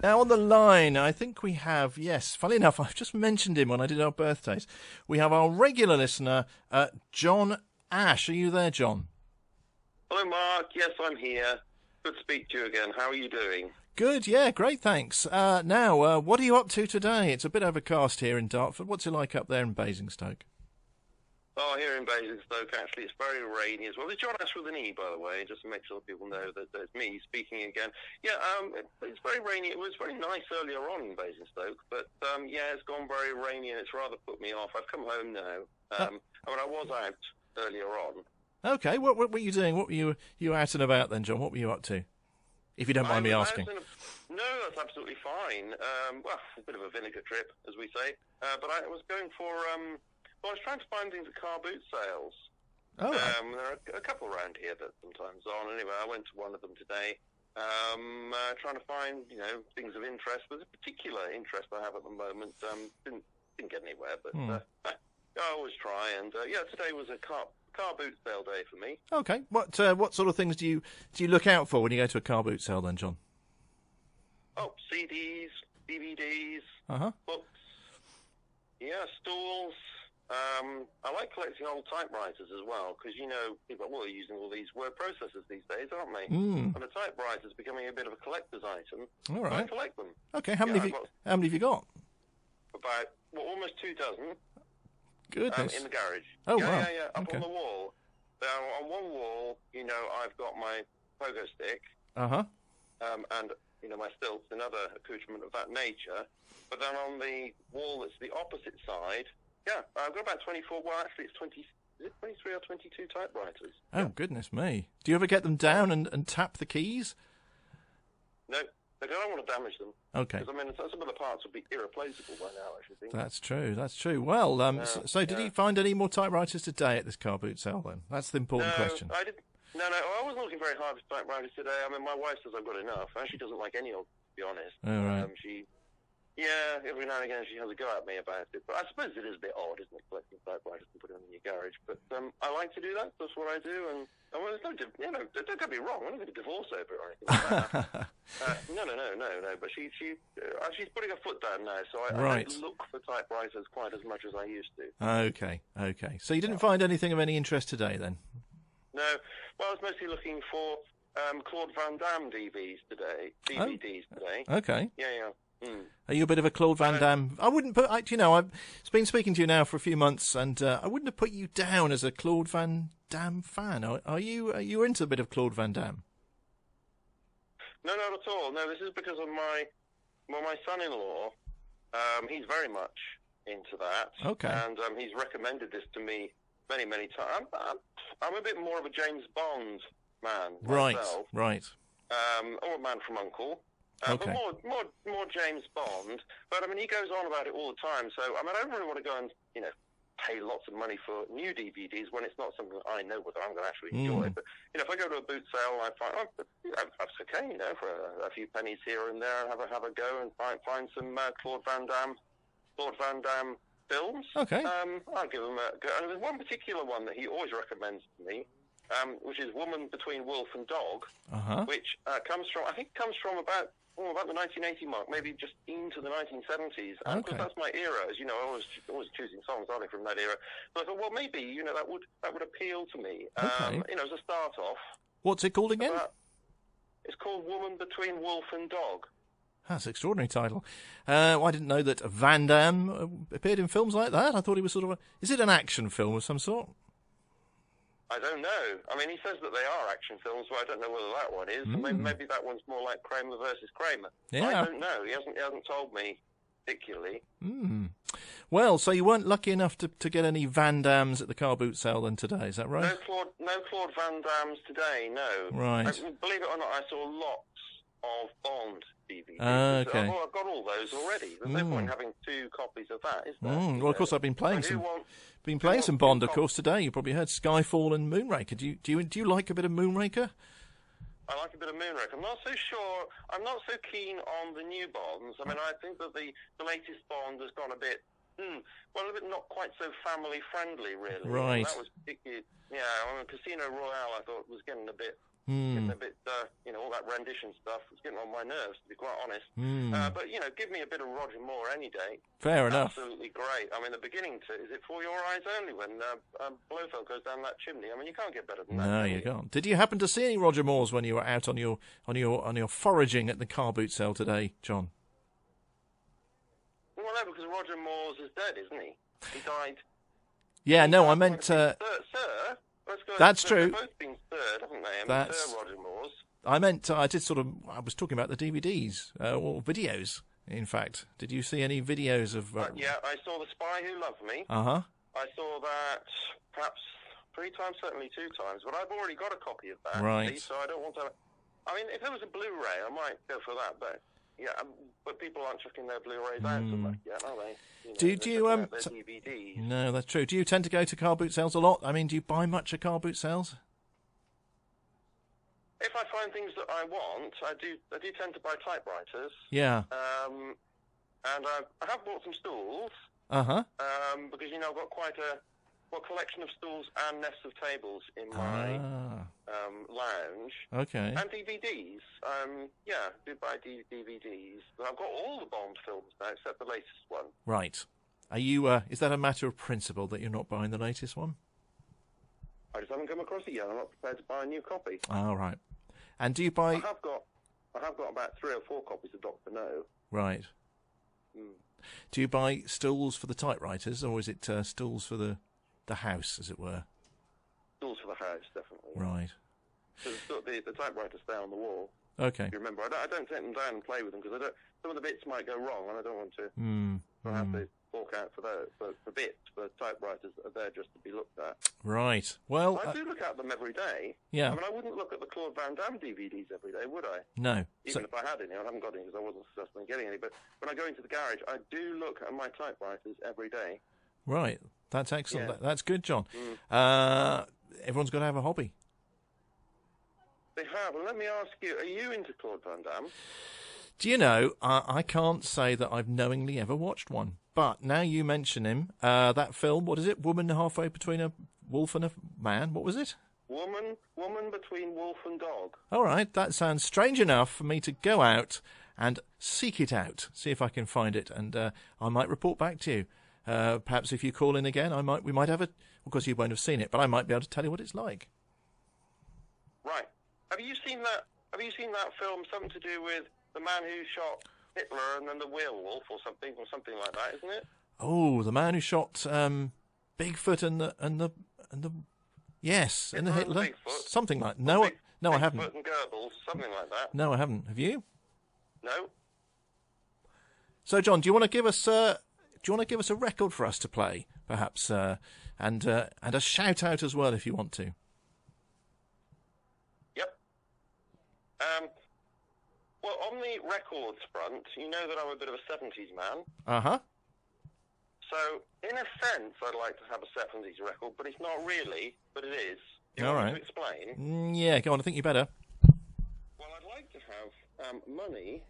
Now, on the line, I think we have, yes, funny enough, I've just mentioned him when I did our birthdays. We have our regular listener, John Ashe. Are you there, John? Hello, Mark. Yes, I'm here. Good to speak to you again. How are you doing? Good, yeah, great, thanks. Now, what are you up to today? It's a bit overcast here in Dartford. What's it like up there in Basingstoke? Oh, here in Basingstoke, actually, it's very rainy as well. It's John Ashe with an E, by the way, just to make sure people know that it's me speaking again. Yeah, it's very rainy. It was very nice earlier on in Basingstoke, but yeah, it's gone very rainy and it's rather put me off. I've come home now. I mean, I was out earlier on. Okay, what were you doing? What were you out and about then, John? What were you up to? If you don't mind me asking. No, that's absolutely fine. Well, a bit of a vinegar trip, as we say. But I was going for... Well, I was trying to find things at car boot sales. Oh, right. There are a couple around here that sometimes on. Anyway, I went to one of them today, trying to find, things of interest. There's a particular interest I have at the moment. Didn't get anywhere, but I always try. And yeah, today was a car boot sale day for me. Okay. What sort of things do you look out for when you go to a car boot sale then, John? Oh, CDs, DVDs, books, stools. I like collecting old typewriters as well, because, people are using all these word processors these days, aren't they? And the typewriter's becoming a bit of a collector's item. All right. I collect them. Okay, how many have you got? About, almost 24. Goodness. In the garage. Oh, wow. Yeah, up on the wall. Now, on one wall, I've got my pogo stick. And, my stilts and other accoutrement of that nature. But then on the wall that's the opposite side... Yeah, I've got about 24, well, actually it's 20, is it 23 or 22 typewriters? Oh, goodness me. Do you ever get them down and tap the keys? No, I don't want to damage them. Okay. Because, some of the parts would be irreplaceable by now, I should think. That's true. Well, so did you find any more typewriters today at this car boot sale then? That's the important question. No, I wasn't looking very hard for typewriters today. My wife says I've got enough. She doesn't like any of them, to be honest. Oh, right. Yeah, every now and again she has a go at me about it. But I suppose it is a bit odd, isn't it, collecting typewriters and putting them in your garage. But I like to do that. That's what I do. And don't get me wrong. I'm not going to divorce over it or anything like that. No. But she's putting her foot down now, so I don't look for typewriters quite as much as I used to. Okay. So you didn't find anything of any interest today, then? No. Well, I was mostly looking for Claude Van Damme DVDs today. Okay. Yeah. Are you a bit of a Claude Van Damme? I wouldn't put. I've been speaking to you now for a few months, and I wouldn't have put you down as a Claude Van Damme fan. Are you? Are you into a bit of Claude Van Damme? No, not at all. No, this is because of my son-in-law. He's very much into that. Okay. And he's recommended this to me many, many times. I'm a bit more of a James Bond man myself. Right. Or a Man from U.N.C.L.E. Okay. But more James Bond. But he goes on about it all the time. So I don't really want to go and pay lots of money for new DVDs when it's not something that I know whether I'm going to actually enjoy. But if I go to a boot sale, I find that's okay. For a few pennies here and there, have a go and find some Claude Van Damme films. Okay. I'll give them a go. And there's one particular one that he always recommends to me. Which is Woman Between Wolf and Dog, which comes from about the 1980 mark, maybe just into the 1970s. And because that's my era, as you know, I was always choosing songs, aren't I, from that era. So I thought, well, maybe that would appeal to me. Okay. As a start off. What's it called again? It's called Woman Between Wolf and Dog. That's an extraordinary title. I didn't know that Van Damme appeared in films like that. I thought he was sort of is it an action film of some sort? I don't know. He says that they are action films, but I don't know whether that one is. Maybe that one's more like Kramer versus Kramer. Yeah. I don't know. He hasn't told me particularly. Well, so you weren't lucky enough to get any Van Dammes at the car boot sale then today, is that right? No Claude Van Dammes today, no. Right. Believe it or not, I saw lots of Bond DVDs. Okay. I've got all those already. There's no point in having two copies of that, is there? Well, of course, I've been playing some Bond, of course, today. You probably heard Skyfall and Moonraker. Do you like a bit of Moonraker? I like a bit of Moonraker. I'm not so sure. I'm not so keen on the new Bonds. I think that the latest Bond has gone a bit, a bit not quite so family friendly, really. Right. That was particularly, Casino Royale, I thought was getting a bit Getting a bit, all that rendition stuff was getting on my nerves, to be quite honest. But, give me a bit of Roger Moore any day. Fair enough. Absolutely great. I mean, the beginning to is it For Your Eyes Only when Blofeld goes down that chimney. I mean, you can't get better than that. No, you can't. Did you happen to see any Roger Moores when you were out on your foraging at the car boot sale today, John? Well, no, because Roger Moores is dead, isn't he? He died. Yeah, no, I meant... Sir? Let's go. That's true. They've both been third, haven't they? I mean, Sir Roger Moores. I meant, I was talking about the DVDs, or videos, in fact. Did you see any videos of... Yeah, I saw The Spy Who Loved Me. Uh-huh. I saw that perhaps 3 times, certainly 2 times, but I've already got a copy of that. Right. See, so I don't want to... I mean, if there was a Blu-ray, I might go for that, but... Yeah, but people aren't chucking their Blu-rays out so much yet, are they? Do you their DVDs. No, that's true. Do you tend to go to car boot sales a lot? I mean, do you buy much at car boot sales? If I find things that I want, I do tend to buy typewriters. Yeah. And I have bought some stools. Uh-huh. Because, I've got quite a collection of stools and nests of tables in my lounge. Okay. And DVDs. I do buy DVDs. But I've got all the Bond films now, except the latest one. Right. Are you? Is that a matter of principle that you're not buying the latest one? I just haven't come across it yet. I'm not prepared to buy a new copy. Oh, right. And do you buy... I have got about 3 or 4 copies of Dr. No. Right. Do you buy stools for the typewriters, or is it stools for the house, as it were? Stools for the house, definitely. Right. So the typewriters stay on the wall. Okay. You remember, I don't take them down and play with them, because some of the bits might go wrong, and I don't want to have to fork out for those. But for bits, for typewriters that are there just to be looked at. Right. Well, I do look at them every day. Yeah. I mean, I wouldn't look at the Claude Van Damme DVDs every day, would I? No. Even if I had any. I haven't got any because I wasn't successful in getting any. But when I go into the garage, I do look at my typewriters every day. Right. That's excellent. Yeah. That's good, John. Everyone's got to have a hobby. They have. And let me ask you, are you into Claude Van Damme? Do you know, I can't say that I've knowingly ever watched one. But now you mention him, that film, what is it? Woman halfway between a wolf and a man? What was it? Woman between wolf and dog. All right, that sounds strange enough for me to go out and seek it out, see if I can find it, and I might report back to you. Perhaps if you call in again, we might have of course you won't have seen it, but I might be able to tell you what it's like. Right. Have you seen that film, something to do with the man who shot Hitler and then the werewolf or something like that, isn't it? Oh, the man who shot Bigfoot and the yes, and the Hitler. Bigfoot. Something like no, I haven't. Bigfoot and Goebbels, something like that. No, I haven't. Have you? No. So, John, do you want to give us a record for us to play, perhaps, and a shout out as well if you want to? Yep. Well, on the records front, you know that I'm a bit of a 70s man. Uh-huh. So, in a sense, I'd like to have a 70s record, but it's not really, but it is. You All want right. me to explain? Yeah, go on, I think you better. Well, I'd like to have Money,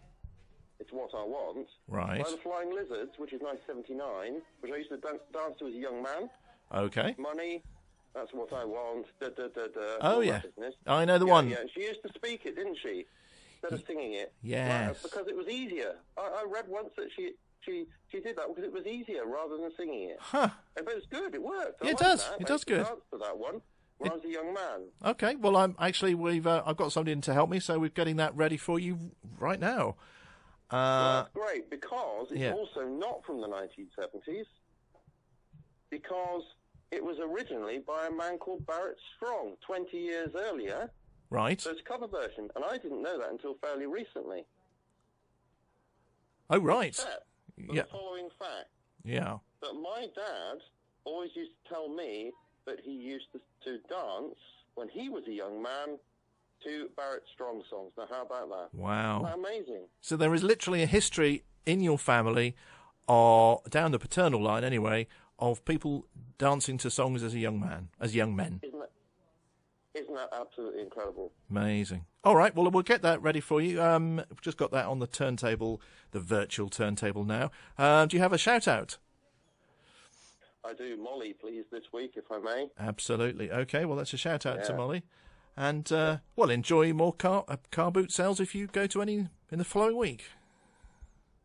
It's What I Want, right, by the Flying Lizards, which is 1979, which I used to dance to as a young man. Okay. Money, That's What I Want, Oh, yeah. I know the one. Yeah, she used to speak it, didn't she? Instead of singing it. Yeah. Because it was easier. I read once that she did that because it was easier rather than singing it. Huh. But it's good. It worked. Yeah, it does. It does good. I danced to that one when I was a young man. Okay. Well, I've got somebody in to help me, so we're getting that ready for you right now. Well, that's great because it's also not from the 1970s because it was originally by a man called Barrett Strong 20 years earlier. Right. So it's a cover version, and I didn't know that until fairly recently. Oh, right. The following fact. Yeah. That my dad always used to tell me that he used to dance when he was a young man to Barrett Strong songs. Now, how about that? Wow. Isn't that amazing? So there is literally a history in your family, or down the paternal line anyway, of people dancing to songs as young men. Isn't that absolutely incredible? Amazing. All right, well, we'll get that ready for you. We've just got that on the turntable, the virtual turntable now. Do you have a shout-out? I do. Molly, please, this week, if I may. Absolutely. Okay, well, that's a shout-out to Molly. And, well, enjoy more car boot sales if you go to any in the following week.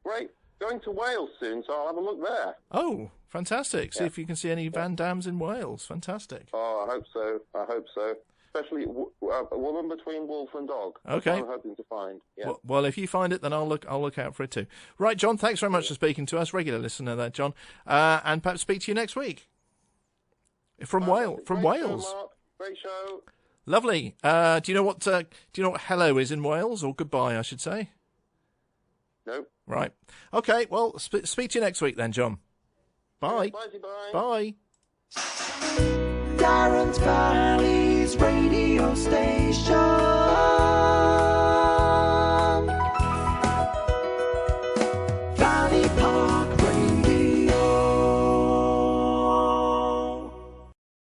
Great. Going to Wales soon, so I'll have a look there. Oh, fantastic. See if you can see any Van Dams in Wales. Fantastic. Oh, I hope so. I hope so. Especially a woman between wolf and dog. Okay. That's what I'm hoping to find. Yeah. Well, if you find it, then I'll look out for it too. Right, John, thanks very much for speaking to us. Regular listener there, John. And perhaps speak to you next week. From Wales. Show, Mark. Great show. Lovely. Do you know what hello is in Wales, or goodbye, I should say? Nope. Right. Okay. Well, speak to you next week then, John. Bye. Bye. Bye. Darren's Valley's radio station.